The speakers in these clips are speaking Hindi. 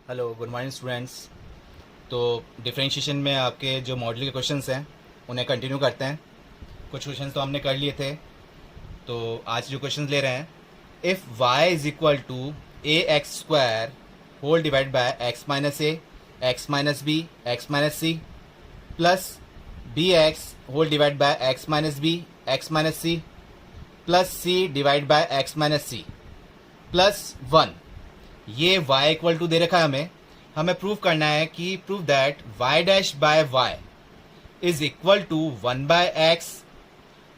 Hello, good morning students. तो डिफरेंशिएशन में आपके जो मॉडल के क्वेश्चंस हैं उन्हें कंटिन्यू करते हैं। कुछ क्वेश्चंस तो हमने कर लिए थे, तो आज जो क्वेश्चंस ले रहे हैं, if y is equal to a x square whole divide by x minus a x minus b x minus c plus b x whole divide by x minus b x minus c plus c divide by x minus c plus one, ये y इक्वल टू दे रखा है। हमें प्रूव करना है कि prove that y dash by y is equal to one by x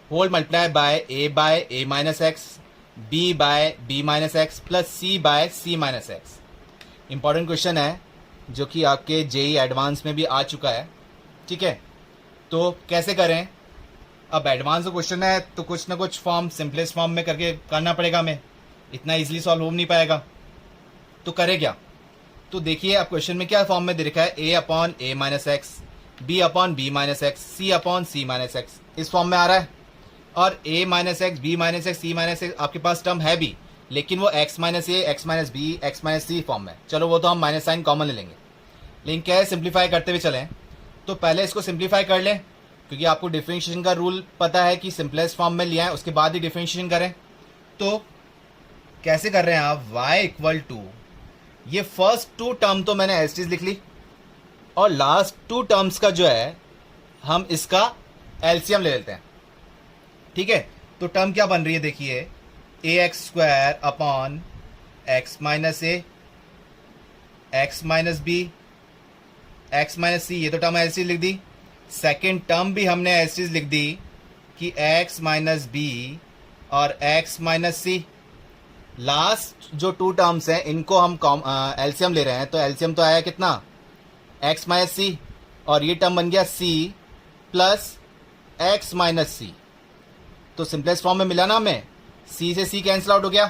whole multiply by a minus x b by b minus x plus c by c minus x. Important question है जो कि आपके जेई एडवांस में भी आ चुका है। ठीक है, तो कैसे करें? अब एडवांस क्वेश्चन है तो कुछ ना कुछ फॉर्म, सिंपलेस्ट फॉर्म में करके करना पड़ेगा। हमें इतना इजीली सॉल्व हो नहीं पाएगा, तो करें क्या? तो देखिए, अब क्वेश्चन में क्या फॉर्म में दे रखा है, a upon a minus x b upon b minus x c upon c minus x, इस फॉर्म में आ रहा है। और a minus x b minus x c minus x आपके पास टर्म है भी, लेकिन वो x minus a x minus b x minus c form में। चलो वो तो हम माइनस साइन कॉमन ले लेंगे, लेकिन क्या है, सिंप्लीफाई करते हुए चलें। तो पहले इसको सिंप्लीफाई कर लें, क्योंकि आपको डिफरेंशिएशन का रूल पता है कि सिंपलेस्ट फॉर्म में लिया है, उसके बाद ही डिफरेंशिएशन करें। तो कैसे कर रहे हैं आप? y इक्वल टू, ये फर्स्ट टू टर्म तो मैंने एज लिख ली, और लास्ट टू टर्म्स का जो है हम इसका एलसीएम ले लेते हैं। ठीक है, तो टर्म क्या बन रही है, देखिए, a x square upon x minus a x minus b x minus c, ये तो टर्म एज लिख दी। सेकेंड टर्म भी हमने एज लिख दी कि एक्स माइनस बी और एक्स माइनस सी। लास्ट जो टू टर्म्स हैं इनको हम एलसीएम ले रहे हैं, तो एलसीएम तो आया कितना, एक्स माइनस सी, और ये टर्म बन गया C plus x minus c. तो सिंपलेस्ट फॉर्म में मिला ना हमें, सी से सी कैंसिल आउट हो गया,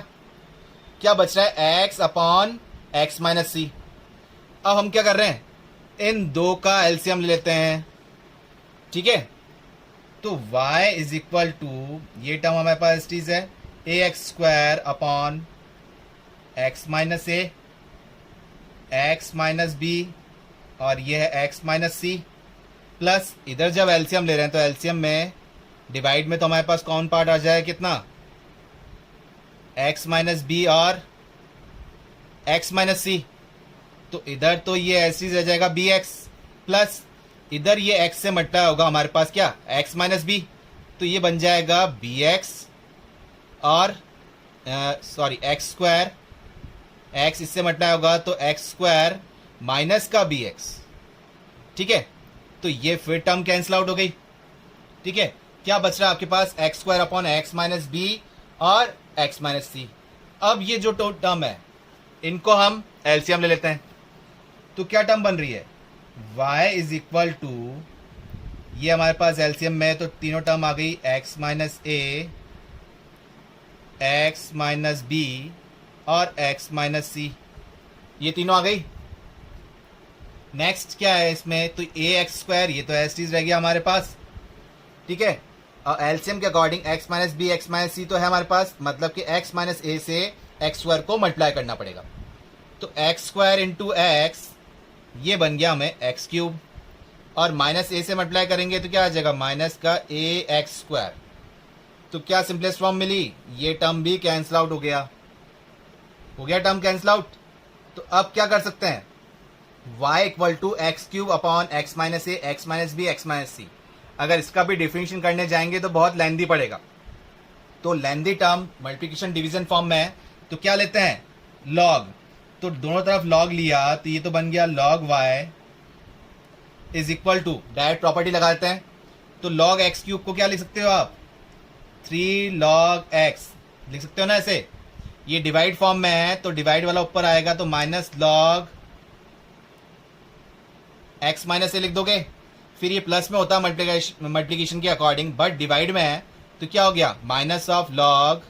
क्या बच रहा है, x upon x minus c. अब हम क्या कर रहे हैं, इन दो का एलसीएम ले लेते हैं। ठीक है, तो y इज इक्वल टू, ये टर्म हमारे पास चीज है, a x square upon x minus a x minus b, और ये है एक्स माइनस सी, प्लस इधर जब एलसीएम ले रहे हैं तो एलसीएम में डिवाइड में तो हमारे पास कौन पार्ट आ जाए, कितना, एक्स माइनस बी और एक्स माइनस सी। तो इधर तो ये ऐसी रह जाएगा बी एक्स, प्लस इधर ये एक्स से मल्टीप्लाई होगा हमारे पास क्या, एक्स माइनस बी, तो ये बन जाएगा बी एक्स और सॉरी एक्स स्क्वायर, एक्स इससे मल्टीप्लाई होगा तो एक्स स्क्वायर माइनस का बी एक्स। ठीक है, तो ये फिर टर्म कैंसिल आउट हो गई। ठीक है, क्या बच रहा है आपके पास, x square upon x minus b और एक्स माइनस सी। अब ये जो टर्म है इनको हम एलसीएम ले लेते हैं, तो क्या टर्म बन रही है, y इज इक्वल टू, ये हमारे पास एलसीएम में तो तीनों टर्म आ गई, x minus a x minus b और एक्स माइनस सी, ये तीनों आ गई। नेक्स्ट क्या है इसमें, तो ए एक्स स्क्वायर, ये तो एस रह गया हमारे पास। ठीक है, और एलसीएम के according x minus b x minus c तो है हमारे पास, मतलब कि एक्स माइनस ए से एक्स स्क्वायर को मल्टीप्लाई करना पड़ेगा। तो एक्स स्क्वायर इंटू एक्स, ये बन गया हमें एक्स क्यूब, और माइनस ए से मल्टीप्लाई करेंगे तो क्या आ जाएगा, माइनस का ए एक्स स्क्वायर। तो क्या सिंपलेस्ट फॉर्म मिली, ये टर्म भी कैंसिल आउट हो गया टर्म कैंसिल आउट। तो अब क्या कर सकते हैं, y equal to x cube upon x minus a x minus b x minus c. अगर इसका भी डिफरेंशिएशन करने जाएंगे तो बहुत लेंदी पड़ेगा, तो लेंदी टर्म मल्टीप्लिकेशन डिवीजन फॉर्म में है, तो क्या लेते हैं, लॉग। तो दोनों तरफ लॉग लिया तो ये तो बन गया log y is equal to, direct property लगाते हैं, तो लॉग एक्स क्यूब को क्या लिख सकते हो आप, 3 log x लिख सकते हो ना ऐसे। ये डिवाइड फॉर्म में है तो डिवाइड वाला ऊपर आएगा, तो माइनस लॉग x माइनस ए लिख दोगे। फिर ये प्लस में होता है मल्टीप्लिकेशन के अकॉर्डिंग, बट डिवाइड में है तो क्या हो गया, minus of log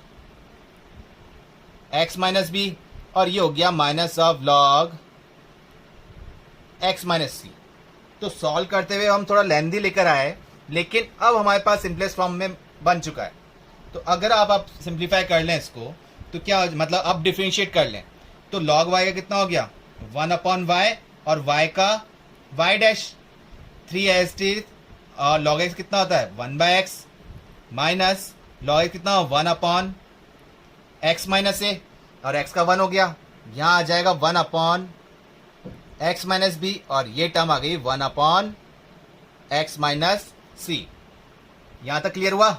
x minus b, और ये हो गया minus of log x minus c. तो सॉल्व करते हुए हम थोड़ा लेंदी लेकर आए, लेकिन अब हमारे पास सिंपलेस्ट फॉर्म में बन चुका है। तो अगर आप सिंप्लीफाई कर लें इसको, तो क्या मतलब अब डिफरेंशिएट कर लें, तो log y का कितना हो गया, 1 अपॉन वाई, और y का y डैश 3ast, और log x कितना होता है 1/x, माइनस log x कितना हो 1 अपॉन x माइनस ए, और x का 1 हो गया, यहाँ आ जाएगा 1 अपॉन x माइनस बी, और ये टर्म आ गई 1 अपॉन x माइनस सी। यहाँ तक क्लियर हुआ।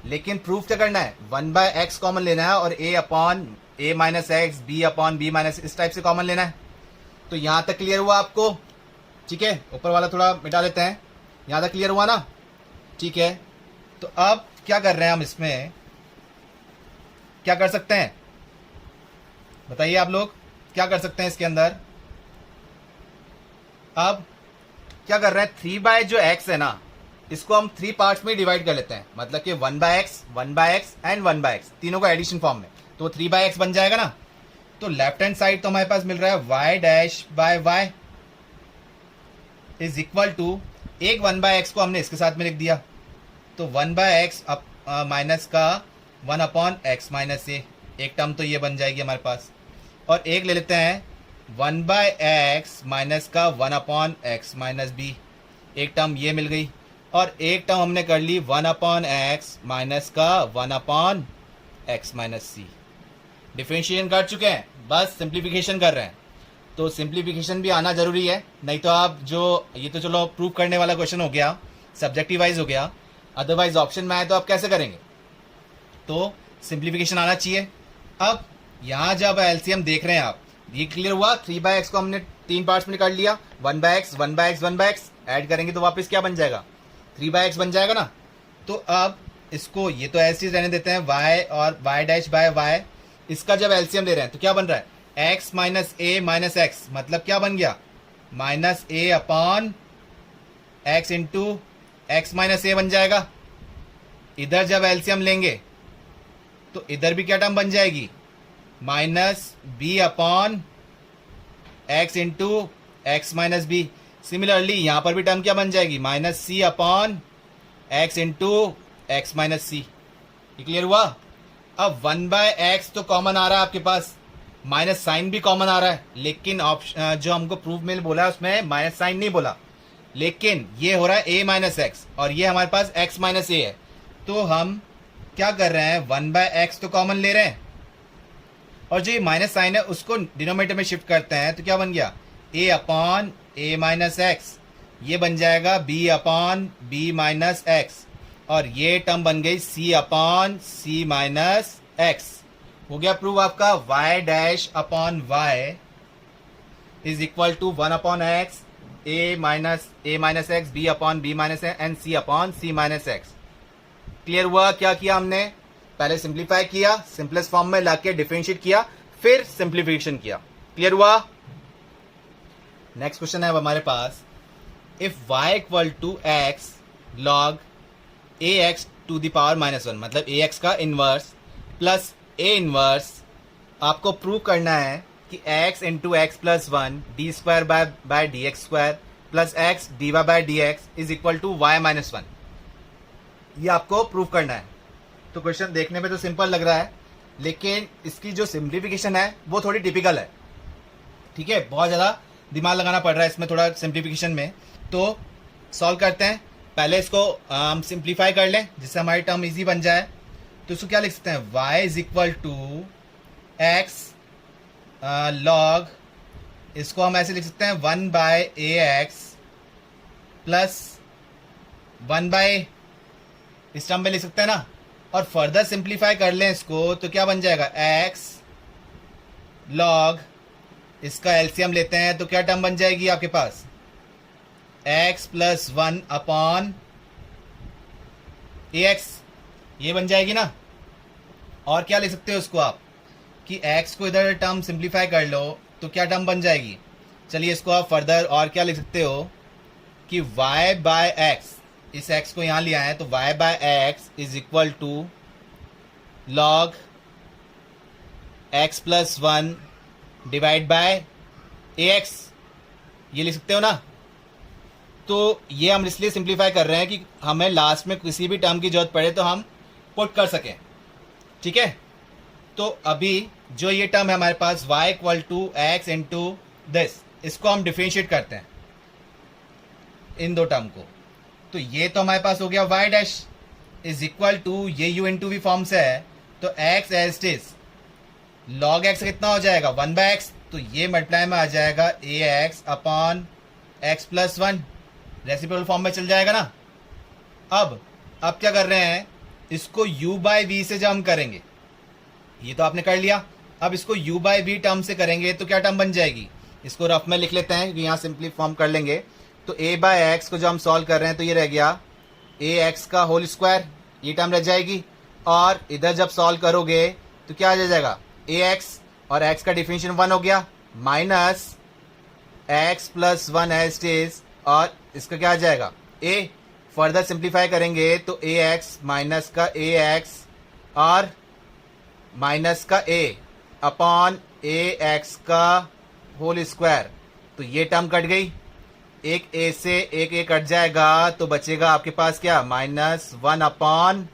लेकिन प्रूफ क्या करना है, 1/x कॉमन लेना है और a upon a minus x, b upon b minus, इस टाइप से कॉमन लेना है। तो यहाँ तक क्लियर हुआ आपको, ठीक है। ऊपर वाला थोड़ा मिटा लेते हैं, यहाँ तक क्लियर हुआ ना, ठीक है। तो अब क्या कर रहे हैं हम, इसमें क्या कर सकते हैं बताइए आप लोग, क्या कर सकते हैं इसके अंदर। अब क्या कर रहे हैं, 3 जो x है ना, इसको हम 3 पार्ट्स में डिवाइड कर लेते हैं, मतलब कि 1/x, 1/x एंड 1/x, तीनों का एडिशन फॉर्म में, तो 3/x बन जाएगा ना। तो लेफ्ट हैंड साइड तो हमारे पास मिल रहा है y dash by y is equal to, एक 1/x को हमने इसके साथ में लिख दिया, तो 1/x माइनस का 1 अपॉन x माइनस ए, एक टर्म तो ये बन जाएगी हमारे पास, और एक ले लेते हैं 1/x माइनस का 1 अपॉन x माइनस बी, एक टर्म ये मिल गई, और एक टर्म हमने कर ली 1 अपॉन x माइनस का 1 अपॉन x माइनस सी। डिफरेंशिएशन कर चुके हैं, बस सिंप्लीफिकेशन कर रहे हैं। तो सिंप्लीफिकेशन भी आना जरूरी है, नहीं तो आप जो, ये तो चलो प्रूव करने वाला क्वेश्चन हो गया, सब्जेक्टिव वाइज हो गया, अदरवाइज ऑप्शन में आए तो आप कैसे करेंगे। तो सिंप्लीफिकेशन आना चाहिए। अब यहाँ जब एलसीएम देख रहे हैं आप, ये क्लियर हुआ, 3/x को हमने 3 पार्ट्स में निकाल लिया, 1/x, 1/x, 1/x ऐड करेंगे तो वापस क्या बन जाएगा, 3/x बन जाएगा ना। तो अब इसको, ये तो ऐसे ही रहने देते हैं, y और y डैश बाय y, इसका जब एलसीएम ले रहे हैं तो क्या बन रहा है, x minus a minus x, मतलब क्या बन गया, minus a upon x into x minus a बन जाएगा। इधर जब एलसीएम लेंगे तो इधर भी क्या टर्म बन जाएगी, minus b upon x into x minus b. Similarly यहां पर भी टर्म क्या बन जाएगी, minus c upon x into x minus c. Clear हुआ। अब 1/x तो कॉमन आ रहा है आपके पास, माइनस साइन भी कॉमन आ रहा है, लेकिन ऑप्शन जो हमको प्रूफ में बोला है उसमें माइनस साइन नहीं बोला, लेकिन ये हो रहा है a माइनस एक्स, और ये हमारे पास x माइनस ए है। तो हम क्या कर रहे हैं, 1/x तो कॉमन ले रहे हैं, और जो ये माइनस साइन है उसको डिनोमिनेटर में शिफ्ट करते हैं, तो क्या बन गया, a upon a minus x, ये बन जाएगा b upon b minus x, और ये टर्म बन गई c upon c minus x. हो गया प्रूव आपका, y dash upon y is equal to 1 upon x, a minus x, b upon b minus and c upon c minus x. Clear हुआ। क्या किया हमने, पहले सिंप्लीफाई किया, सिंपलेस्ट फॉर्म में लाके डिफरेंशिएट किया, फिर सिंप्लीफिकेशन किया। क्लियर हुआ। नेक्स्ट क्वेश्चन है अब हमारे पास, if y equal to x log a x to the power -1, मतलब ए एक्स का इनवर्स प्लस ए इनवर्स, आपको प्रूव करना है कि x into x plus 1 d square by D x square plus x D Y by D x is equal to y minus 1, ये आपको प्रूव करना है। तो क्वेश्चन देखने में तो सिंपल लग रहा है, लेकिन इसकी जो सिंप्लीफिकेशन है वो थोड़ी टिपिकल है, ठीक है। बहुत ज़्यादा दिमाग लगाना पड़ रहा है इसमें थोड़ा सिंप्लीफिकेशन में। तो सॉल्व करते हैं, पहले इसको हम सिंप्लीफाई कर लें जिससे हमारी टर्म इजी बन जाए। तो इसको क्या लिख सकते हैं, y is equal to x log, इसको हम ऐसे लिख सकते हैं 1/ax प्लस 1/, इस टर्म में लिख सकते हैं ना, और फर्दर सिंप्लीफाई कर लें इसको तो क्या बन जाएगा, x लॉग, इसका एलसीएम लेते हैं तो क्या टर्म बन जाएगी आपके पास, x प्लस 1 अपॉन ax, ये बन जाएगी ना। और क्या लिख सकते हो उसको आप, कि x को इधर टर्म सिंप्लीफाई कर लो तो क्या टर्म बन जाएगी। चलिए इसको आप फर्दर और क्या लिख सकते हो कि y बाय एक्स, इस x को यहाँ लिया है तो y by x is equal to log x plus 1 divide by ax, ये लिख सकते हो ना। तो ये हम इसलिए सिंप्लीफाई कर रहे हैं कि हमें लास्ट में किसी भी टर्म की जरूरत पड़े तो हम पुट कर सकें, ठीक है। तो अभी जो ये टर्म है हमारे पास y equal to x into this, इसको हम डिफरेंशिएट करते हैं इन दो टर्म को, तो ये तो हमारे पास हो गया y dash is equal to, ये u इंटू वी फॉर्म से है, तो x as it is log x कितना हो जाएगा 1/x, तो ये मल्टीप्लाई में आ जाएगा ax upon x plus 1, reciprocal form में चल जाएगा ना। अब क्या कर रहे हैं, इसको u बाई वी से जब हम करेंगे, ये तो आपने कर लिया, अब इसको u बाई वी टर्म से करेंगे तो क्या टर्म बन जाएगी, इसको रफ में लिख लेते हैं क्योंकि यहाँ सिंपली फॉर्म कर लेंगे। तो a बाय एक्स को जब हम सॉल्व कर रहे हैं तो ये रह गया ax का होल स्क्वायर, ये टर्म रह जाएगी, और इधर जब सॉल्व करोगे तो क्या आ जाएगा ax, और x का डिफरेंशियल 1 हो गया, minus x plus 1 as it is, और इसका क्या आ जाएगा a, फर्दर सिंप्लीफाई करेंगे तो ax माइनस का ax और माइनस का a अपॉन ax का होल स्क्वायर, तो ये टर्म कट गई, एक a से एक a कट जाएगा, तो बचेगा आपके पास क्या -1 अपॉन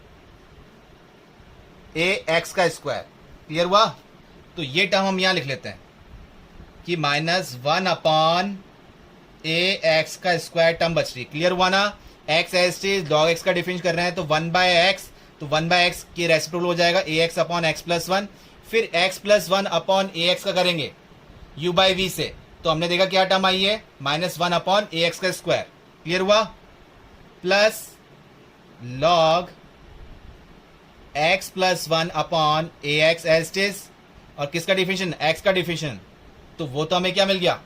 ax का स्क्वायर। क्लियर हुआ, तो ये टर्म हम यहाँ लिख लेते हैं कि -1 अपॉन ax का स्क्वायर टर्म बच रही। क्लियर हुआ ना, x as is log x का डिफरेंस कर रहे हैं तो 1/x, तो 1/x की रेसिप्रोकल हो जाएगा ax अपॉन x प्लस 1, फिर x प्लस 1 अपॉन ax का करेंगे u बाई वी से, तो हमने देखा क्या टर्म आई है -1 अपॉन ax का स्क्वायर। क्लियर हुआ, plus log x plus 1 upon ax as it is, और किसका डिफिनेशन x का डिफिनेशन, तो वो तो हमें क्या मिल गया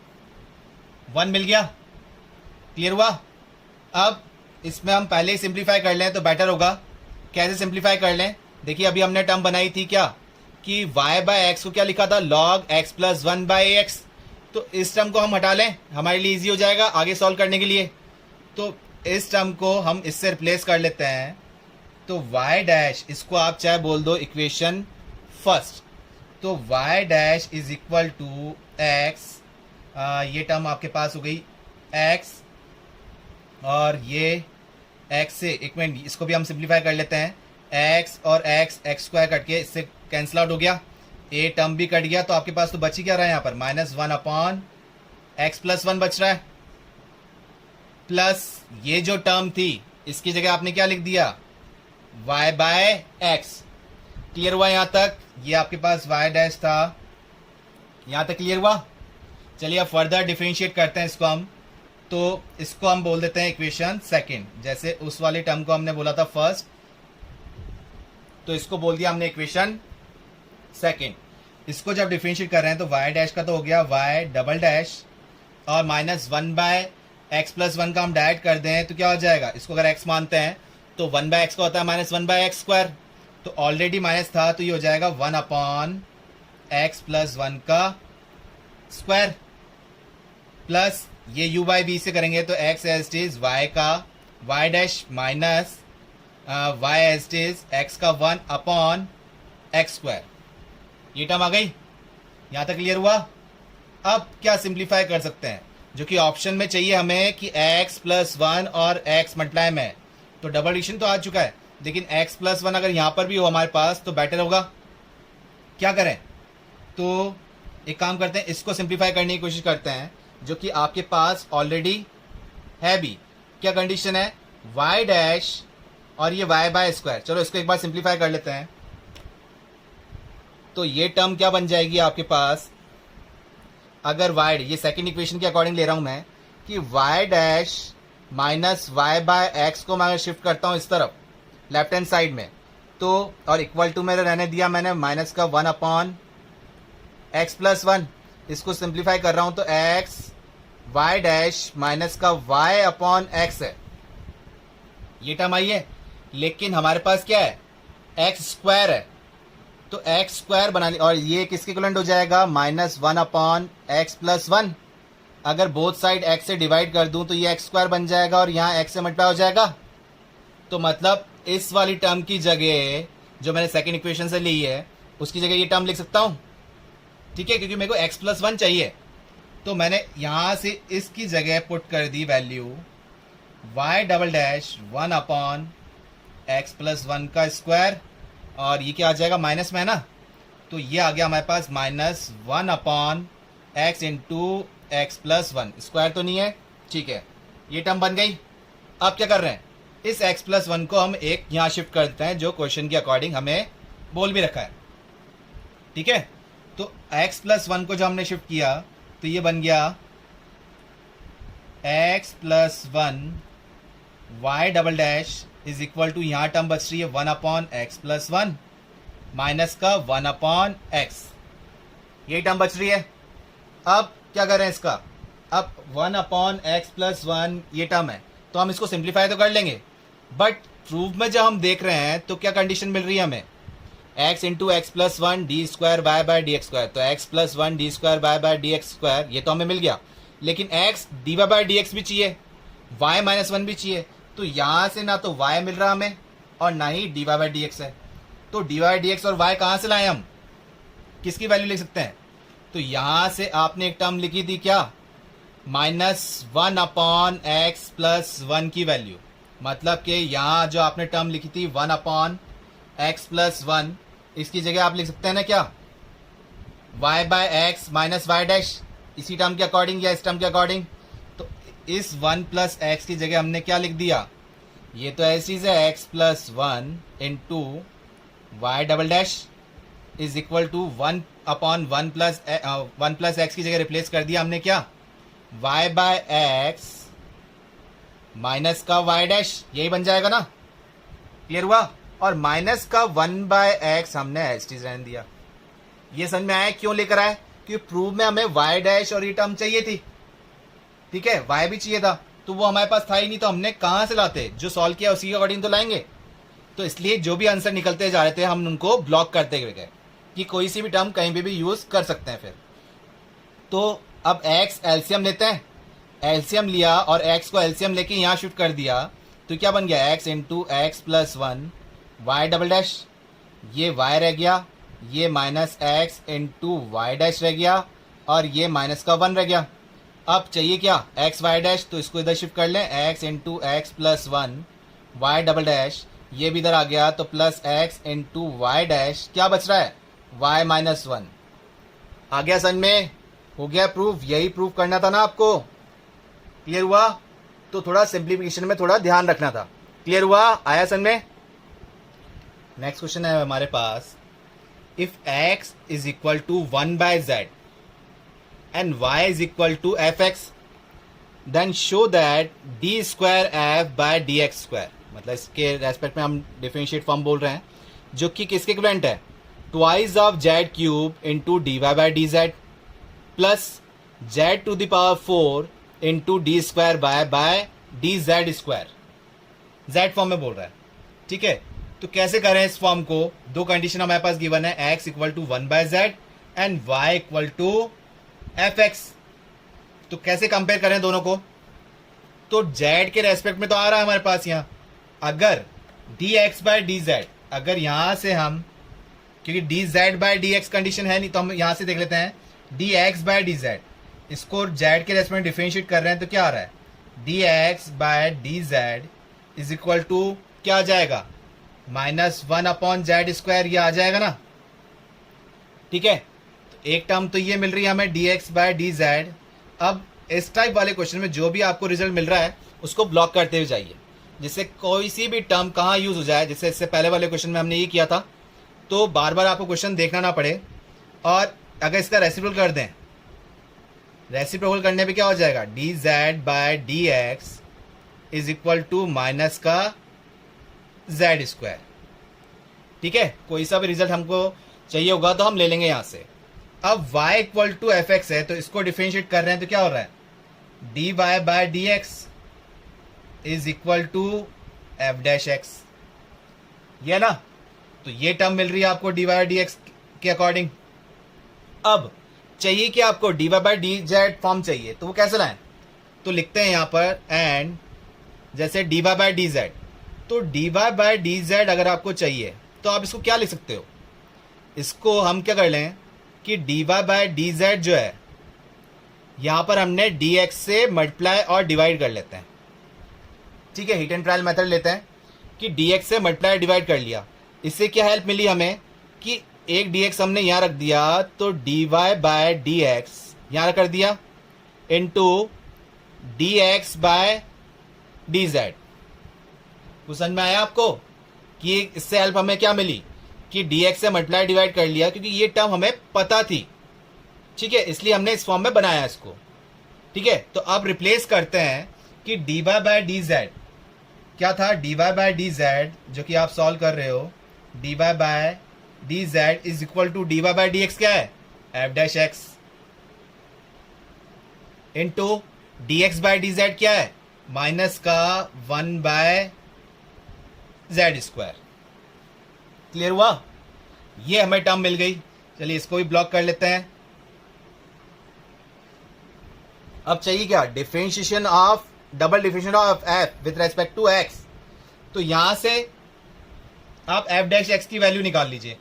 1 मिल गया। क्लियर हुआ, अब इसमें हम पहले ही सिंप्लीफाई कर लें तो बेटर होगा। कैसे सिंप्लीफाई कर लें, देखिए अभी हमने टर्म बनाई थी क्या कि y बाय एक्स को क्या लिखा था log x plus 1 by x, तो इस टर्म को हम हटा लें, हमारे लिए इजी हो जाएगा आगे सॉल्व करने के लिए। तो इस टर्म को हम इससे रिप्लेस कर लेते हैं, तो y डैश, इसको आप चाहे बोल दो इक्वेशन फर्स्ट, तो y dash is equal to x, ये टर्म आपके पास हो गई x, और ये x से एक मिनट इसको भी हम सिंप्लीफाई कर लेते हैं, x और x स्क्वायर कट के इससे कैंसिल आउट हो गया, a टर्म भी कट गया, तो आपके पास तो बच ही क्या रहा है यहाँ पर -1 अपॉन x प्लस 1 बच रहा है, प्लस ये जो टर्म थी इसकी जगह आपने क्या लिख दिया y बाय एक्स। क्लियर हुआ यहाँ तक, ये आपके पास y डैश था, यहाँ तक क्लियर हुआ। चलिए अब फर्दर डिफरेंशिएट करते हैं इसको हम, तो इसको हम बोल देते हैं इक्वेशन सेकंड, जैसे उस वाली टर्म को हमने बोला था फर्स्ट, तो इसको बोल दिया हमने इक्वेशन सेकंड। इसको जब डिफरेंशिएट कर रहे हैं तो y डैश का तो हो गया y डबल डैश, और -1 बाय एक्स प्लस 1 का हम डायरेक्ट कर दें तो क्या हो जाएगा, इसको अगर x मानते हैं तो 1/x का होता है -1 बाय एक्स स्क्वायर, तो ऑलरेडी माइनस था तो ये हो जाएगा 1 अपॉन एक्स प्लस 1 का स्क्वायर, प्लस ये u बाई वी से करेंगे तो x as it is y का y dash minus y as it is x का 1 अपॉन एक्स स्क्वायर, ये टर्म आ गई। यहाँ तक क्लियर हुआ। अब क्या सिंप्लीफाई कर सकते हैं, जो कि ऑप्शन में चाहिए हमें कि x प्लस 1 और x मल्टीप्लाई में है, तो डबल डिविजन तो आ चुका है, लेकिन x प्लस 1 अगर यहाँ पर भी हो हमारे पास तो बेटर होगा। क्या करें, तो एक काम करते हैं, इसको सिंप्लीफाई करने की कोशिश करते हैं, जो कि आपके पास ऑलरेडी है भी। क्या कंडीशन है, y डैश और ये y बाय स्क्वायर, चलो इसको एक बार सिंप्लीफाई कर लेते हैं, तो ये टर्म क्या बन जाएगी आपके पास, अगर y, ये सेकंड इक्वेशन के अकॉर्डिंग ले रहा हूं मैं, कि y dash minus y by x को मैं अगर शिफ्ट करता हूं इस तरफ लेफ्ट हैंड साइड में, तो और इक्वल टू मेरे रहने दिया मैंने माइनस का 1 अपॉन एक्स प्लस 1, इसको सिंप्लीफाई कर रहा हूं तो x y डैश माइनस का y अपॉन एक्स है, ये टर्म आई है। लेकिन हमारे पास क्या है, एक्स स्क्वायर है, तो एक्स स्क्वायर बना ली, और ये किसके इक्विवेलेंट हो जाएगा -1 अपॉन एक्स प्लस 1। अगर बोथ साइड x से डिवाइड कर दूं तो ये एक्स स्क्वायर बन जाएगा और यहाँ x से मल्टीप्लाई हो जाएगा, तो मतलब इस वाली टर्म की जगह जो मैंने सेकंड इक्वेशन से ली है उसकी जगह ये टर्म लिख सकता हूँ, ठीक है, क्योंकि मेरे को x प्लस 1 चाहिए, तो मैंने यहाँ से इसकी जगह पुट कर दी value y double dash 1 upon x plus 1 का स्क्वायर, और ये क्या आ जाएगा माइनस में है ना, तो ये आ गया हमारे पास -1 upon x into x plus one, square तो नहीं है, ठीक है, ये टर्म बन गई। अब क्या कर रहे हैं, इस एक्स प्लस वन को हम एक यहाँ शिफ्ट कर देते हैं जो क्वेश्चन के अकॉर्डिंग हमें बोल भी रखा है, ठीक है। तो एक्स प्लस वन को जो हमने शिफ्ट किया तो ये बन गया x plus one y double dash is equal to, यहाँ टर्म बच रही है one upon x plus one minus का वन अपॉन एक्स, यही टर्म बच रही है। अब क्या कर रहे हैं इसका, अब one upon x plus one ये टर्म है तो हम इसको सिंप्लीफाई तो कर लेंगे, बट प्रूफ में जब हम देख रहे हैं तो क्या कंडीशन मिल रही है हमें, x into x plus one d square by by D x square, तो x plus one d square by by D x square ये तो हमें मिल गया, लेकिन x D Y by D x भी चाहिए, वाई माइनस वन भी चाहिए। तो यहाँ से ना तो वाई मिल रहा हमें और ना ही d Y by D x है, तो डी वाई डी एक्स और वाई कहाँ से लाए हम, किसकी वैल्यू लिख सकते हैं, तो यहाँ से आपने एक टर्म लिखी थी क्या, minus one upon x plus one की वैल्यू, मतलब कि यहाँ जो आपने टर्म लिखी थी one upon x plus one, इसकी जगह आप लिख सकते हैं ना क्या, y by x minus y dash, इसी टर्म के अकॉर्डिंग या इस टर्म के अकॉर्डिंग। तो इस वन प्लस एक्स की जगह हमने क्या लिख दिया, ये तो ऐसी चीज है x plus one into y double dash is equal to one upon one plus x की जगह रिप्लेस कर दिया हमने क्या, वाई बाय एक्स माइनस का वाई डैश, यही बन जाएगा ना, क्लियर हुआ। और माइनस का वन बाय एक्स हमने एच चीज रहने दिया। ये समझ में आया क्यों लेकर आए, क्योंकि प्रूव में हमें वाई डैश और ये टर्म चाहिए थी, ठीक है, वाई भी चाहिए था, तो वो हमारे पास था ही नहीं, तो हमने कहाँ से लाते, जो सॉल्व किया उसी के अकॉर्डिंग तो लाएंगे। तो इसलिए जो भी आंसर निकलते जा रहे थे हम उनको ब्लॉक करते गए कि कोई सी भी टर्म कहीं भी यूज कर सकते हैं। फिर तो अब एक्स एलसीएम लेते हैं, एलसीएम लिया और एक्स को एलसीएम लेके यहाँ शिफ्ट कर दिया, तो क्या बन गया, x into x plus one y double dash, ये वाई रह गया, ये minus x into y dash रह गया और ये माइनस का वन रह गया। अब चाहिए क्या, एक्स वाई डैश, तो इसको इधर शिफ्ट कर लें, x into x plus one y double dash, ये भी इधर आ गया तो plus x into y dash, क्या बच रहा है, वाई माइनस वन। आ गया समझ में, हो गया प्रूफ, यही प्रूफ करना था ना आपको, क्लियर हुआ। तो थोड़ा सिंप्लीफिकेशन में थोड़ा ध्यान रखना था, क्लियर हुआ, आया समझ में। नेक्स्ट क्वेश्चन है हमारे पास, if x is equal to one by z and y is equal to f x, then show that d square f by D x square, मतलब इसके रेस्पेक्ट में हम डिफरेंशिएट फॉर्म बोल रहे हैं, जो कि किसके इक्विवेलेंट है, twice of z cube into d Y by D z plus z to the power four into D square by D Z square, z form में बोल रहा है, ठीक है। तो कैसे करें इस फॉर्म को, दो कंडीशन हमारे पास गिवन है, x equal to one by z and y equal to f x. तो कैसे कंपेयर करें दोनों को, तो z के रेस्पेक्ट में तो आ रहा है हमारे पास यहाँ, अगर dx बाय dz, अगर यहां से हम, क्योंकि dz बाय dx कंडीशन है नहीं, तो हम यहां से देख लेते हैं dx बाय dz, इसको z के रेस्पेक्ट में डिफरेंशिएट कर रहे हैं तो क्या आ रहा है, dx by dz is equal to क्या आ जाएगा, minus one upon z square, ये आ जाएगा ना, ठीक है। तो एक टर्म तो ये मिल रही है हमें dx बाय dz। अब इस टाइप वाले क्वेश्चन में जो भी आपको रिजल्ट मिल रहा है उसको ब्लॉक करते हुए जाइए, जिससे कोई सी भी टर्म कहाँ यूज हो जाए, जैसे इससे पहले वाले क्वेश्चन में हमने ये किया था, तो बार बार आपको क्वेश्चन देखना ना पड़े। और अगर इसका रेसिप्रोकल कर दें, रेसिप्रोकल करने पे क्या हो जाएगा, dz by dx is equal to minus का जेड स्क्वायर, ठीक है। कोई सा भी रिजल्ट हमको चाहिए होगा तो हम ले लेंगे यहां से। अब y equal to f x है, तो इसको डिफरेंशिएट कर रहे हैं तो क्या हो रहा है, dy by D x is equal to f dash x, ये ना, तो ये टर्म मिल रही है आपको dy बाय डी एक्स के अकॉर्डिंग। अब चाहिए कि आपको dy by D z form चाहिए, तो वो कैसे लाएं, तो लिखते हैं यहां पर एंड, जैसे dy बाय डी जेड, तो dy बाय डी जेड अगर आपको चाहिए तो आप इसको क्या लिख सकते हो, इसको हम क्या कर लें कि dy बाय डी जेड जो है, यहां पर हमने dx से मल्टीप्लाई और डिवाइड कर लेते हैं, ठीक है। हिट एंड ट्रायल मेथड लेते हैं कि dx से मल्टीप्लाई डिवाइड कर लिया, इससे क्या हेल्प मिली हमें कि एक dx हमने यहां रख दिया, तो dy बाय डी एक्स यहां कर दिया, into d x by D z. कुछ समझ में आया आपको कि इससे हेल्प हमें क्या मिली कि डी एक्स से मल्टीप्लाई डिवाइड कर लिया, क्योंकि ये टर्म हमें पता थी, ठीक है, इसलिए हमने इस फॉर्म में बनाया इसको। ठीक है, तो अब रिप्लेस करते हैं कि d Y by D z क्या था, d Y by D z जो कि आप सॉल्व कर रहे हो, d Y by D z is equal to d Y by D x क्या है, f dash x, into d x by D z क्या है, माइनस का 1 बाय जेड स्क्वायर। क्लियर हुआ, ये हमें टर्म मिल गई। चलिए इसको भी ब्लॉक कर लेते हैं। अब चाहिए क्या, differentiation of, double differentiation of f with respect to x. तो यहां से आप एफ डैश एक्स की वैल्यू निकाल लीजिए।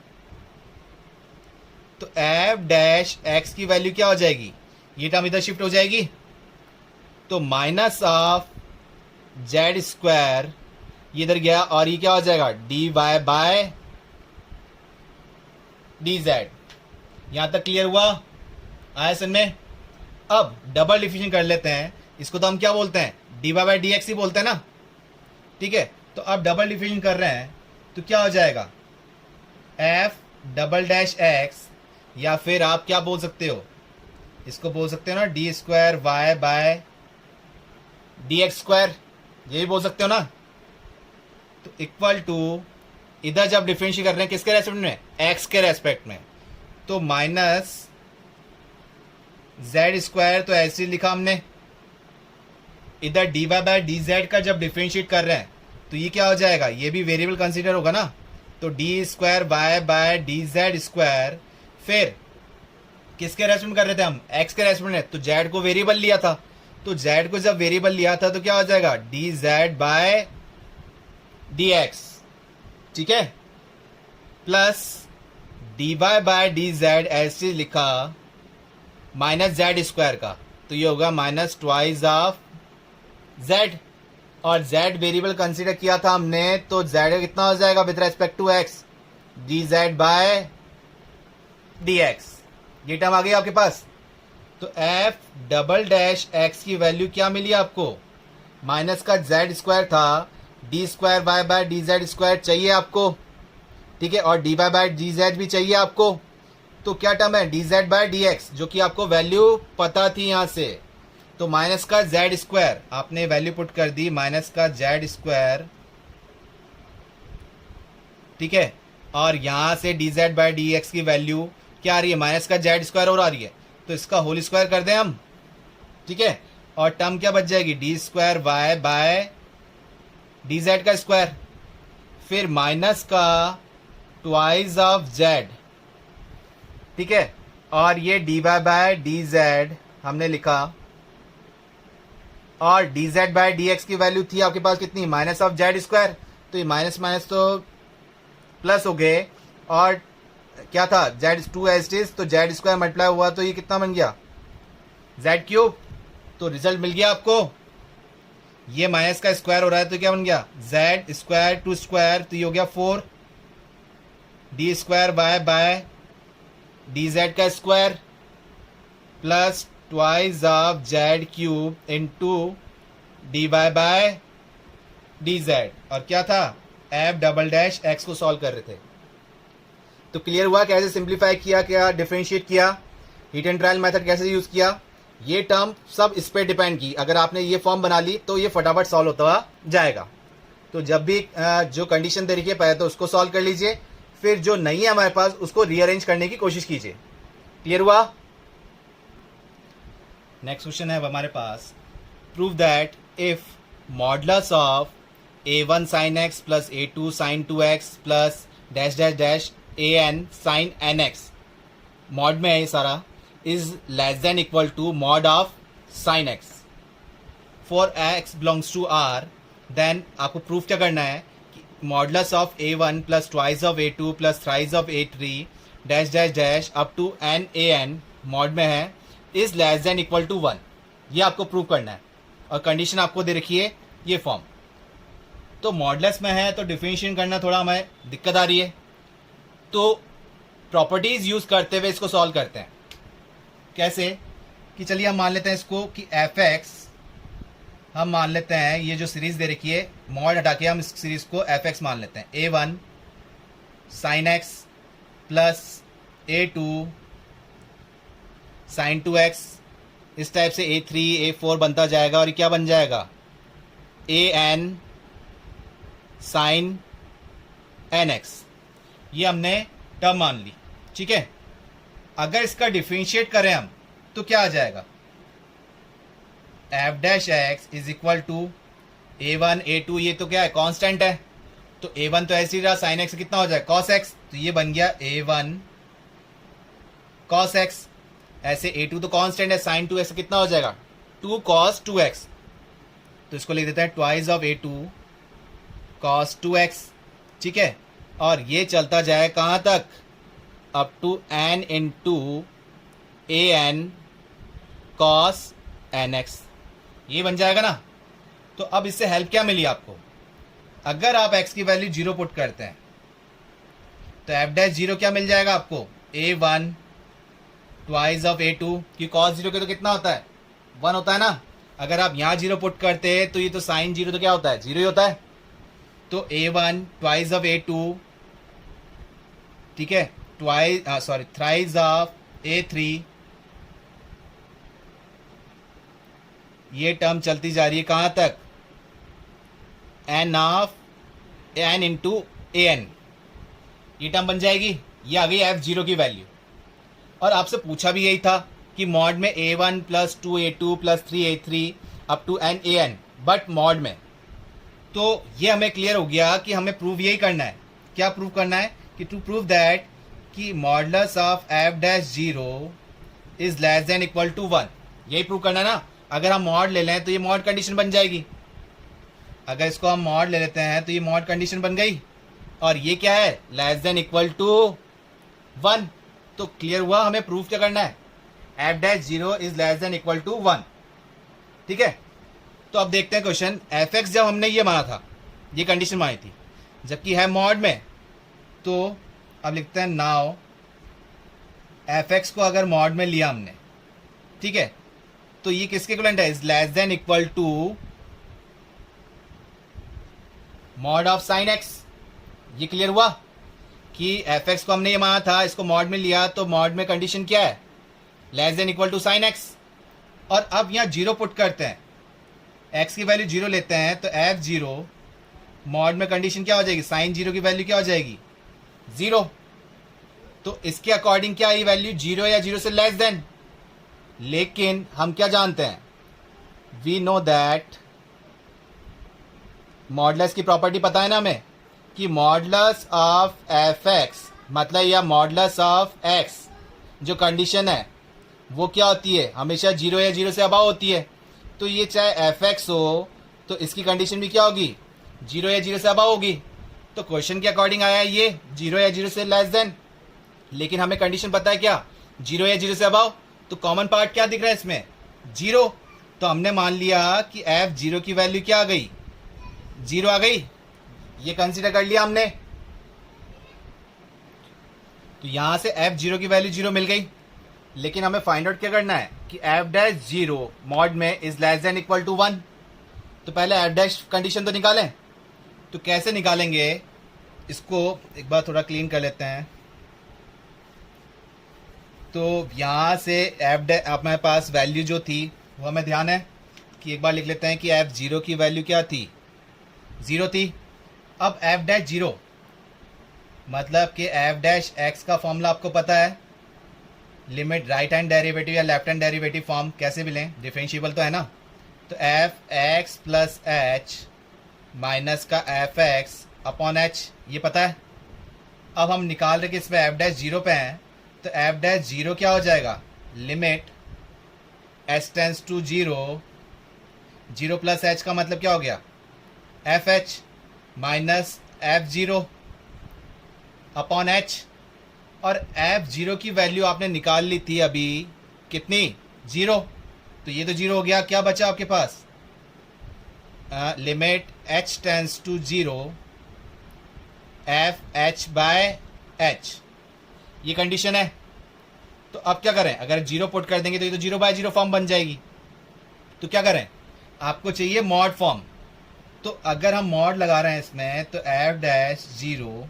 तो एफ डैश एक्स की वैल्यू क्या हो जाएगी, ये टर्म इधर शिफ्ट हो जाएगी, तो माइनस ऑफ जेड स्क्वायर ये इधर गया, और ये क्या हो जाएगा, d Y by D z. यहां तक क्लियर हुआ, आया समझ में। अब डबल डिफरेंशिएशन कर लेते हैं, इसको तो हम क्या बोलते हैं, d Y by D x ही बोलते हैं ना, ठीक है। तो अब डबल डिफरेंशिएशन कर रहे हैं तो क्या हो जाएगा, एफ डबल डैश एक्स, या फिर आप क्या बोल सकते हो, इसको बोल सकते हो ना d square Y by D x square, यही बोल सकते हो ना। तो इक्वल टू, इधर जब डिफरेंशिएट कर रहे हैं किसके रेस्पेक्ट में, एक्स के रेस्पेक्ट में, तो माइनस जेड स्क्वायर, तो ऐसे लिखा हमने। इधर d Y by D Z का जब डिफरेंशिएट कर रहे हैं तो ये क्या हो जाएगा, ये भी वेरिएबल कंसीडर होगा ना, तो d square Y by D Z square, फिर किसके रेस्पेक्ट में कर रहे थे हम, एक्स के रेस्पेक्ट में, तो जेड को वेरिएबल लिया था, तो जेड को जब वेरिएबल लिया था तो क्या हो जाएगा, d z by D x, ठीक है, plus d Y by D z ऐसे लिखा माइनस जेड स्क्वायर का, तो ये होगा माइनस ट्वाइस ऑफ जेड, और जेड वेरिएबल कंसीडर किया था हमने, तो जेड कितना हो जाएगा with respect to x, d z by D x. ये टर्म आ गई आपके पास। तो एफ डबल डैश एक्स की वैल्यू क्या मिली आपको, माइनस का जेड स्क्वायर था, d square Y by D Z square चाहिए आपको, ठीक है, और D Y by D Z भी चाहिए आपको। तो क्या टर्म है, d z by D x, जो कि आपको वैल्यू पता थी यहां से, तो माइनस का जेड स्क्वायर आपने वैल्यू पुट कर दी, माइनस का जेड स्क्वायर, ठीक है, और यहां से d z by D x की वैल्यू क्या आ रही है, माइनस का जेड स्क्वायर और आ रही है, तो इसका होल स्क्वायर कर दें हम, ठीक है, और टर्म क्या बच जाएगी, d square Y by D Z का स्क्वायर, फिर माइनस का ट्वाइस ऑफ जेड, ठीक है, और ये d Y by D z हमने लिखा, और d z by D x की वैल्यू थी आपके पास कितनी, माइनस ऑफ जेड स्क्वायर, तो ये माइनस माइनस तो प्लस हो गए, और क्या था जेड टू एज इज, तो जेड स्क्वायर मल्टीप्लाई हुआ तो ये कितना बन गया, जेड क्यूब। तो रिजल्ट मिल गया आपको, ये माइनस का स्क्वायर हो रहा है तो क्या बन गया, जेड स्क्वायर टू स्क्वायर, तो ये हो गया 4 d square Y by D Z का square plus twice of z cube into d Y by D z, और क्या था, एफ डबल डैश एक्स को सॉल्व कर रहे थे। तो क्लियर हुआ कैसे सिंप्लीफाई किया, क्या डिफरेंशिएट किया, हीट एंड ट्रायल मेथड कैसे यूज किया। ये टर्म सब इस पे डिपेंड की, अगर आपने ये फॉर्म बना ली तो ये फटाफट सॉल्व होता हुआ जाएगा। तो जब भी जो कंडीशन दे रखी है पहले तो उसको सॉल्व कर लीजिए, फिर जो नहीं है हमारे पास उसको रीअरेंज करने की कोशिश कीजिए। क्लियर हुआ। नेक्स्ट क्वेश्चन है हमारे पास, prove that if modulus of a1 sin x plus a2 sin 2x plus dash dash dash an sin nx, mod में है ये सारा, is less than equal to mod of sin x for x belongs to r, then आपको प्रूफ क्या करना है कि modulus of a1 plus twice of a2 plus thrice of a3 dash dash dash up to an mod में है is less than equal to 1, ये आपको प्रूव करना है। और कंडीशन आपको दे रखी है ये फॉर्म। तो मॉडुलस में है तो डिफरेंशिएट करना थोड़ा हमें दिक्कत आ रही है, तो प्रॉपर्टीज यूज करते हुए इसको सॉल्व करते हैं। कैसे, कि चलिए हम मान लेते हैं इसको कि एफ एक्स, हम मान लेते हैं ये जो सीरीज दे रखी है मॉड हटा के हम इस सीरीज को एफ एक्स मान लेते हैं, a one sine x plus a two sine two x, इस टाइप से ए थ्री ए फोर बनता जाएगा और ये क्या बन जाएगा, A N sign N x. ये हमने टर्म मान ली, ठीक है। अगर इसका डिफरेंशिएट करें हम तो क्या आ जाएगा, f dash x is equal to a one a two, ये तो क्या है कांस्टेंट है, तो ए वन तो ऐसे ही रहा, साइन एक्स कितना हो जाएगा कॉस एक्स, तो ये बन गया ए वन कॉस एक्स। ऐसे ए टू तो कांस्टेंट है, साइन टू ऐसे कितना हो जाएगा टू कॉस टू एक्स, तो इसको लिख देते हैं twice of a two cos two x, ठीक है। और ये चलता जाए कहाँ तक, up to n into a n cos n x, ये बन जाएगा ना। तो अब इससे हेल्प क्या मिली आपको, अगर आप x की वैल्यू जीरो पुट करते हैं तो एफ डैश जीरो क्या मिल जाएगा आपको, a one twice of a two, कि कॉस जीरो के तो कितना होता है वन होता है ना। अगर आप यहाँ जीरो पुट करते हैं तो ये तो साइन जीरो तो क्या होता है जीरो ही होता है, तो a one twice of a two, ठीक है, थ्राइस ऑफ ए थ्री, ये टर्म चलती जा रही है कहां तक, n of n into a n, ये टर्म बन जाएगी। ये आ गई एफ जीरो की वैल्यू। और आपसे पूछा भी यही था कि मॉड में a one plus two a two plus three a three up to n a n, but mod में। तो ये हमें क्लियर हो गया कि हमें प्रूव यही करना है, क्या प्रूव करना है कि टू प्रूव दैट कि modulus of f dash zero is less than equal to one, यही प्रूव करना है ना। अगर हम मॉड ले लें तो ये मॉड कंडीशन बन जाएगी, अगर इसको हम मॉड ले लेते हैं तो ये मॉड कंडीशन बन गई, और ये क्या है less than equal to one. तो क्लियर हुआ हमें प्रूफ क्या करना है, f dash zero is less than equal to one, ठीक है। तो अब देखते हैं क्वेश्चन, एफ एक्स जब हमने ये माना था, ये कंडीशन मानी थी, जबकि है मॉड में, तो अब लिखते हैं नाउ एफ एक्स को अगर मॉड में लिया हमने, ठीक है, तो ये किसके इक्विवेलेंट है, is less than equal to mod of sine x. ये क्लियर हुआ कि एफ एक्स को हमने ये माना था, इसको मॉड में लिया, तो मॉड में कंडीशन क्या है less than equal to sine x. और अब यहां जीरो पुट करते हैं, एक्स की वैल्यू जीरो लेते हैं, तो एफ जीरो मॉड में कंडीशन क्या हो जाएगी, साइन जीरो की वैल्यू क्या हो जाएगी जीरो। तो इसके अकॉर्डिंग क्या आई वैल्यू, जीरो या जीरो से लेस देन। लेकिन हम क्या जानते हैं, वी नो दैट मॉडलस की प्रॉपर्टी पता है ना हमें, कि मॉडलस ऑफ एफ एक्स मतलब या मॉडलस ऑफ एक्स जो कंडीशन है वो क्या होती है, हमेशा जीरो या जीरो से अबाव होती है। तो ये चाहे एफ एक्स हो तो इसकी कंडीशन भी क्या होगी, जीरो या जीरो से अबाव होगी। तो क्वेश्चन के अकॉर्डिंग आया है ये जीरो या जीरो से लेस देन, लेकिन हमें कंडीशन पता है क्या, जीरो या जीरो से अबाव। तो कॉमन पार्ट क्या दिख रहा है इसमें, जीरो। तो हमने मान लिया कि एफ जीरो की वैल्यू क्या आ गई, जीरो आ गई, ये कंसीडर कर लिया हमने। तो यहां से एफ जीरो की वैल्यू जीरो मिल गई, लेकिन हमें फाइंड आउट क्या करना है कि एफ डैश जीरो मॉड में is less than equal to one. तो पहले एफ डैश कंडीशन तो निकालें। तो कैसे निकालेंगे, इसको एक बार थोड़ा क्लीन कर लेते हैं। तो यहाँ से एफ डैश हमारे पास वैल्यू जो थी वो हमें ध्यान है कि एक बार लिख लेते हैं कि एफ जीरो की वैल्यू क्या थी, जीरो थी। अब एफ डैश जीरो मतलब कि एफ डैश एक्स का फॉर्मूला आपको पता है, लिमिट राइट हैंड डेरिवेटिव या लेफ्ट हैंड डेरिवेटिव फॉर्म कैसे भी लें, डिफरेंशिएबल तो है ना। तो F x plus H minus का एफ एक्स अपॉन एच, ये पता है। अब हम निकाल रहे कि इसमें एफ डैश जीरो पे हैं, तो एफ डैश जीरो क्या हो जाएगा, limit H tends to zero, zero plus H का मतलब क्या हो गया F H minus F zero upon H. और एफ जीरो की वैल्यू आपने निकाल ली थी अभी कितनी, जीरो। तो ये तो जीरो हो गया, क्या बचा आपके पास, limit H tends to zero f h by h, ये कंडीशन है। तो अब क्या करें, अगर 0 पुट कर देंगे तो ये तो 0/0 फॉर्म बन जाएगी। तो क्या करें, आपको चाहिए मॉड फॉर्म। तो अगर हम मॉड लगा रहे हैं इसमें तो f-0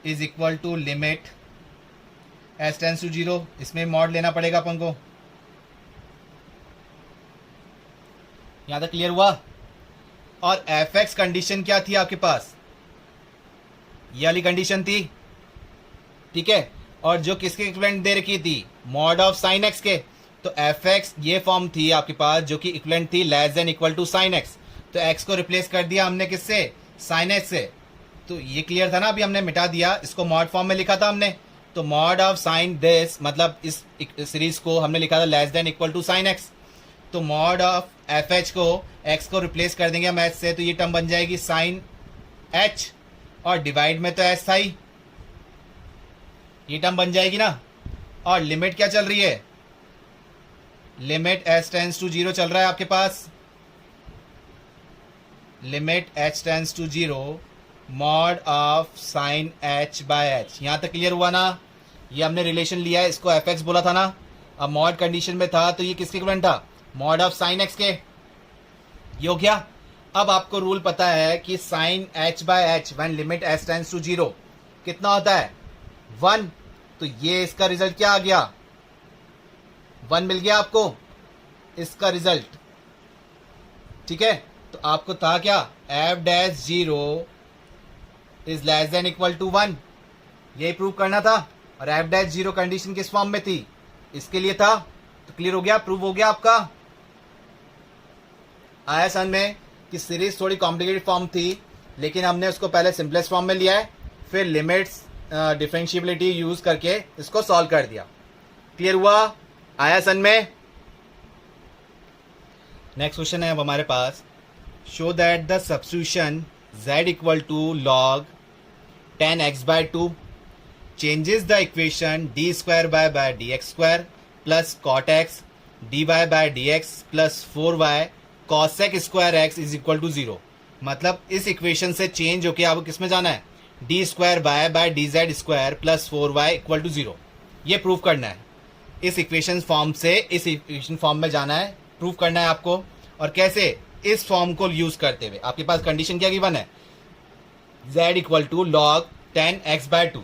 is equal to limit s tends to 0, इसमें मॉड लेना पड़ेगा अपन को। यहां तक क्लियर हुआ। और fx कंडीशन क्या थी आपके पास, ये वाली कंडीशन थी, ठीक है। और जो किसके इक्विवेलेंट दे रखी थी, मॉड ऑफ साइन x के। तो fx ये फॉर्म थी आपके पास जो कि इक्विवेलेंट थी less than equal to sine x। तो x को रिप्लेस कर दिया हमने किससे, साइन x से। तो ये क्लियर था ना, अभी हमने मिटा दिया, इसको मॉड फॉर्म में लिखा था हमने। तो मॉड ऑफ साइन दिस मतलब इस सीरीज को हमने लिखा था less than equal to sine x। तो मॉड ऑफ fh को x को रिप्लेस कर देंगे हम h से, तो ये टर्म बन जाएगी साइन h, और डिवाइड में तो s था ही, ये टर्म बन जाएगी ना। और लिमिट क्या चल रही है, लिमिट h टेंस टू 0 चल रहा है आपके पास, limit h tends to 0 mod of sine h by h। यहां तक क्लियर हुआ ना, ये हमने रिलेशन लिया है, इसको fx बोला था ना। अब मॉड कंडीशन में था तो ये किसके इक्विवेलेंट था, मॉड ऑफ साइन x के। ये हो गया। अब आपको रूल पता है कि sine h by h when limit h tends to 0 कितना होता है, 1। तो ये इसका रिजल्ट क्या आ गया, 1 मिल गया आपको इसका रिजल्ट, ठीक है। तो आपको था क्या, f-0 is less than equal to 1, यही प्रूव करना था। और f-0 कंडीशन किस फॉर्म में थी, इसके लिए था। तो क्लियर हो गया, प्रूव हो गया आपका। आया समझ में कि सीरीज थोड़ी कॉम्प्लिकेटेड फॉर्म थी, लेकिन हमने उसको पहले सिंपलेस्ट फॉर्म में लिया है, फिर लिमिट्स डिफरेंशिएबिलिटी यूज करके इसको सॉल्व कर दिया। क्लियर हुआ, आया समझ में। नेक्स्ट क्वेश्चन है अब हमारे पास, show that the substitution z equal to log 10x/2 changes the equation d square by dx square plus cot x dy by dx plus 4y cos square x is equal to 0। मतलब इस इक्वेशन से चेंज होके आपको किस में जाना है, D square by D Z square plus 4y equal to 0, ये प्रूव करना है। इस इक्वेशन फॉर्म से इस इक्वेशन फॉर्म में जाना है, प्रूव करना है आपको। और कैसे, इस फॉर्म को यूज करते हुए। आपके पास कंडीशन क्या गिवन है, z equal to log 10x/2।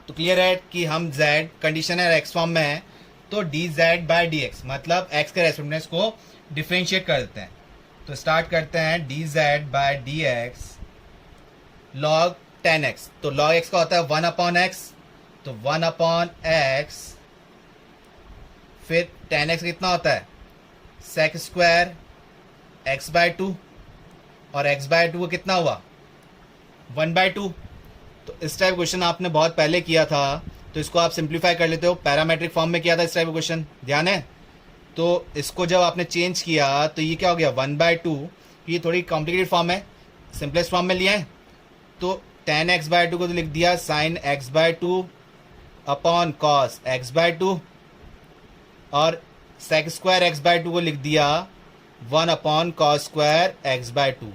तो क्लियर है कि हम z कंडीशन है x फॉर्म में है, तो dz बाय dx मतलब x के रेस्पेक्ट में इसको डिफरेंशिएट कर देते हैं। तो स्टार्ट करते हैं dz by dx log 10x। तो log x का होता है 1/x, तो 1/x, फिर 10x कितना होता है, sec स्क्वायर x/2, और x/2 कितना हुआ, 1/2। तो इस टाइप क्वेश्चन आपने बहुत पहले किया था, तो इसको आप सिंप्लीफाई कर लेते हो। पैरामेट्रिक फॉर्म में किया था इस टाइप क्वेश्चन, ध्यान है। तो इसको जब आपने चेंज किया तो ये क्या हो गया, 1/2। ये थोड़ी कॉम्प्लिकेटेड फॉर्म है, सिंपलेस्ट फॉर्म में लिया है। तो 10x/2 को तो लिख दिया sin x/2 upon cos x/2, और sec स्क्वायर x/2 को लिख दिया 1/cos स्क्वायर x/2।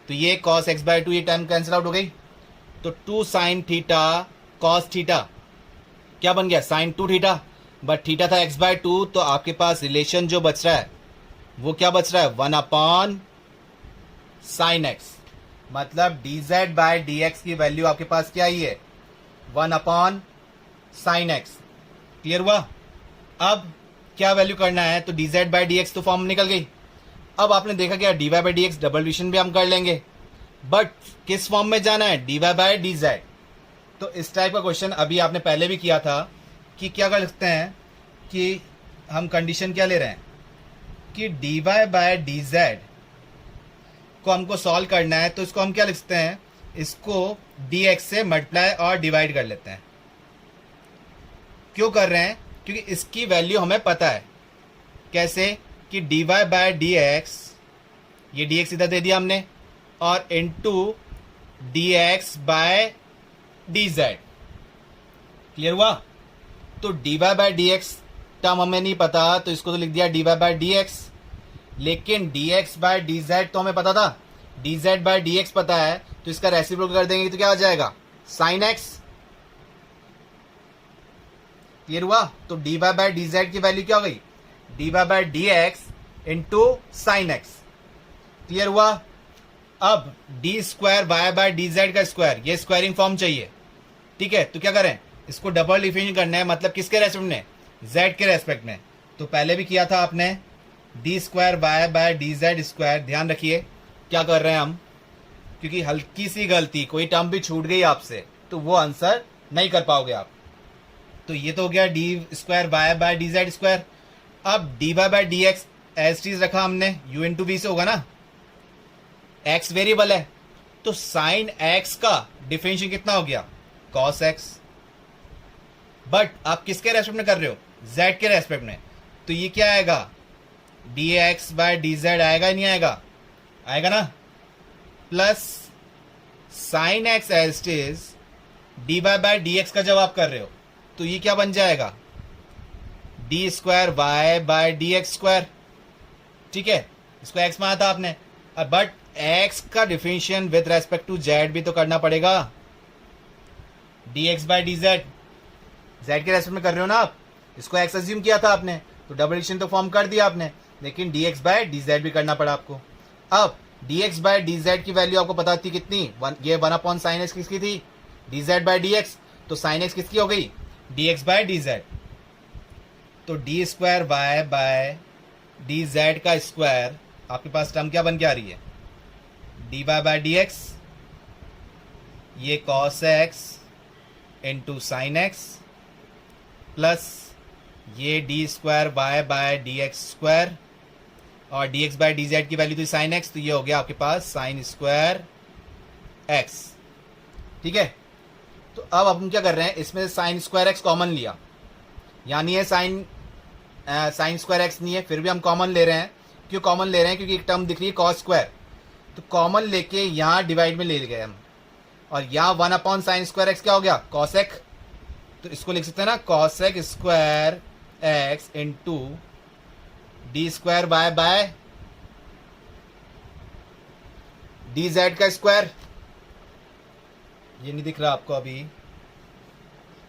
तो ये cos x/2 ये टर्म कैंसिल आउट हो गई। तो 2 sin थीटा cos थीटा क्या बन गया, sin 2 थीटा, बट थीटा था x/2। तो आपके पास रिलेशन जो बच रहा है वो क्या बच रहा है, 1/sin x। मतलब dz बाय dx की वैल्यू आपके पास क्या ही है, 1/sin x। क्लियर हुआ। अब क्या वैल्यू करना है, तो dz बाय dx तो फॉर्म निकल गई। अब आपने देखा क्या, dy by dx double division भी हम कर लेंगे, बट किस फॉर्म में जाना है, dy बाय dz। तो इस टाइप का क्वेश्चन अभी आपने पहले भी किया था कि क्या कर सकते हैं कि हम कंडीशन क्या ले रहे हैं कि dy बाय dz को हमको सॉल्व करना है। तो इसको हम क्या लिख सकते हैं, इसको dx से मल्टीप्लाई और डिवाइड कर लेते हैं। क्यों कर रहे हैं, क्योंकि इसकी वैल्यू हमें पता है। कैसे कि dy बाय dx, ये dx इधर दे दिया हमने, और into dx by dz। Clear हुआ। तो dy बाय dx टर्म हमें नहीं पता, तो इसको तो लिख दिया dy बाय dx। लेकिन dx बाय dz तो हमें पता था, dz बाय dx पता है, तो इसका रेसिप्रोकल कर देंगे तो क्या हो जाएगा, sin x। क्लियर हुआ? तो D Y by D Z की वैल्यू क्या हो गई? D Y by D X into sine X. Clear हुआ? अब D square Y by D Z का स्क्वायर, ये स्क्वायरिंग फॉर्म चाहिए, ठीक है? तो क्या करें, इसको डबल डिफिनेशन करना है, मतलब किसके रेस्पेक्ट में? जेड के रेस्पेक्ट में। तो पहले भी किया था आपने, D square Y by D Z square. ध्यान रखिए क्या कर रहे हैं हम, क्योंकि हल्की सी गलती, कोई टर्म भी छूट गई आपसे, तो वो आंसर नहीं कर पाओगे आप। तो ये तो हो गया d square Y by D Z square. अब d Y by D x as टीज रखा हमने, यू इंटू वी से होगा ना, एक्स वेरिएबल है, तो साइन एक्स का डिफरेंशियल कितना हो गया? Cos x. बट आप किसके रेस्पेक्ट में कर रहे हो? जेड के रेस्पेक्ट में। तो ये क्या आएगा? D x by D Z आएगा, नहीं आएगा? आएगा ना, plus sine X as it is D Y by D X का जब आप कर रहे हो, तो ये क्या बन जाएगा? D square Y by D x square, ठीक है? इसको एक्स माना था आपने, बट एक्स का differential with respect to Z भी तो करना पड़ेगा। D x by D Z, Z के रेस्पेक्ट में कर रहे हो ना आप, इसको एक्स अज्यूम किया था आपने, तो डबल डिफरेंशियल तो फॉर्म कर दिया आपने, लेकिन D x by D Z भी करना पड़ा आपको। अब D x by D Z की वैल्यू आपको पता थी कितनी? ये 1 साइन एक्स किसकी थी? D z by D x. तो साइन एक्स किसकी हो गई? D x by D z. तो d square Y by D Z का स्क्वायर, आपके पास टर्म क्या बन के आ रही है? D Y by D x, ये cos x into sine x, plus ये D square Y by D x square, और d x by D Z की वैल्यू थी साइन एक्स, तो ये हो गया आपके पास साइन स्क्वायर एक्स, ठीक है? तो अब हम क्या कर रहे हैं, इसमें साइन स्क्वायर एक्स कॉमन लिया, यानी ये साइन स्क्वायर एक्स नहीं है, फिर भी हम कॉमन ले रहे हैं। क्यों कॉमन ले रहे हैं? क्योंकि एक टर्म दिख रही है कॉस स्क्वायर, तो कॉमन लेके यहाँ डिवाइड में ले गए हम, और यहाँ 1 साइन स्क्वायर एक्स क्या हो गया? Cos X. तो इसको लिख सकते हैं ना, cos x square X into D square Y by D Z का स्क्वायर। ये नहीं दिख रहा आपको अभी?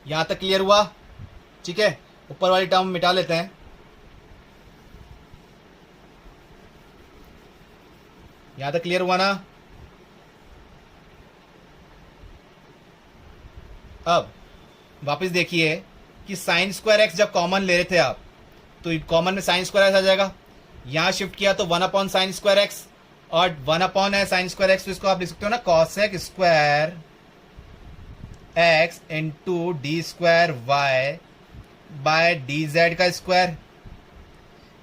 यहां तक क्लियर हुआ? ठीक है, ऊपर वाली टर्म मिटा लेते हैं। यहां तक क्लियर हुआ ना? अब वापस देखिए कि साइन स्क्वायर एक्स जब कॉमन ले रहे थे आप, तो कॉमन में साइन स्क्वायर एक्स आ जाएगा, यहां शिफ्ट किया तो 1 साइन स्क्वायर एक्स, और 1 है साइन स्क्वायर एक्स, तो इसको आप लिख सकते हो ना, cos x square X into D square Y by D Z का स्क्वायर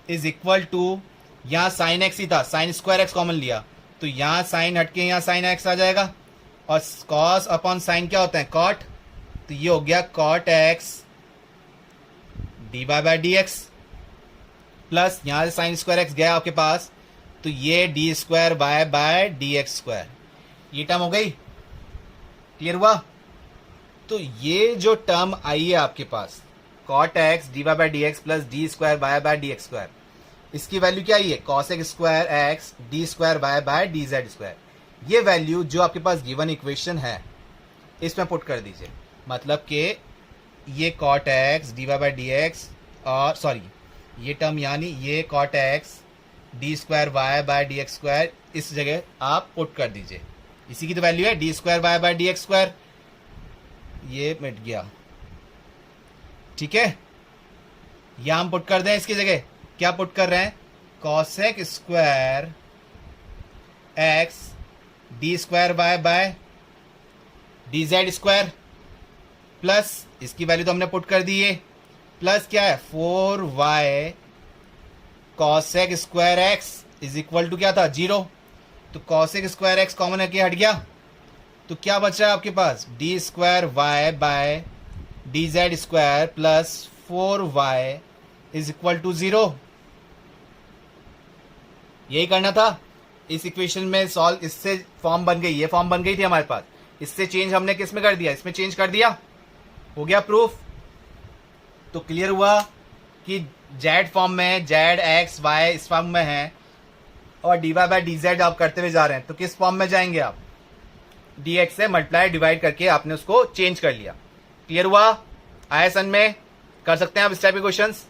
इज इक्वल टू, यहां साइन एक्स ही था, साइन स्क्वायर एक्स कॉमन लिया, तो यहां साइन हटके यहां साइन एक्स आ जाएगा, और कॉस अपॉन साइन क्या होता है? कॉट। तो ये हो गया cot x D Y by D x, plus यहां से साइन स्क्वायर एक्स गया आपके पास, तो ये D square Y by D x square, ये टर्म हो गई। क्लियर हुआ? तो ये जो टर्म आई है आपके पास, cot x D Y by D x plus d square Y by D x square, इसकी वैल्यू क्या आई है? Cos x square x D square Y by D Z square. ये वैल्यू जो आपके पास गिवन इक्वेशन है, इसमें पुट कर दीजिए, मतलब कि ये cot x D Y by D x, और सॉरी ये टर्म यानी ये cot x D square Y by D x square, इस जगह आप पुट कर दीजिए। इसी की तो वैल्यू है D square Y by D x square, ये मिट गया, ठीक है? यहां हम पुट कर दें इसकी जगह, क्या पुट कर रहे हैं? Cosec square x D square Y by D Z square, plus इसकी वैल्यू तो हमने पुट कर दी है, प्लस क्या है? 4y cosec square X is equal to क्या था? 0। तो कॉसेक स्क्वायर एक्स कॉमन है, हट गया, तो क्या बच रहा है आपके पास? D square Y by D Z square plus 4y is equal to 0। यही करना था इस इक्वेशन में सॉल्व, इससे फॉर्म बन गई, ये फॉर्म बन गई थी हमारे पास, इससे चेंज हमने किस में कर दिया? इसमें चेंज कर दिया, हो गया प्रूफ। तो क्लियर हुआ कि जेड फॉर्म में जेड एक्स वाई इस फॉर्म में है, और D Y by D Z आप करते हुए जा रहे हैं, तो किस फॉर्म में जाएंगे आप? डी एक्स से मल्टीप्लाई डिवाइड करके आपने उसको चेंज कर लिया। क्लियर हुआ? आया सन में? कर सकते हैं आप इस टाइप के क्वेश्चंस?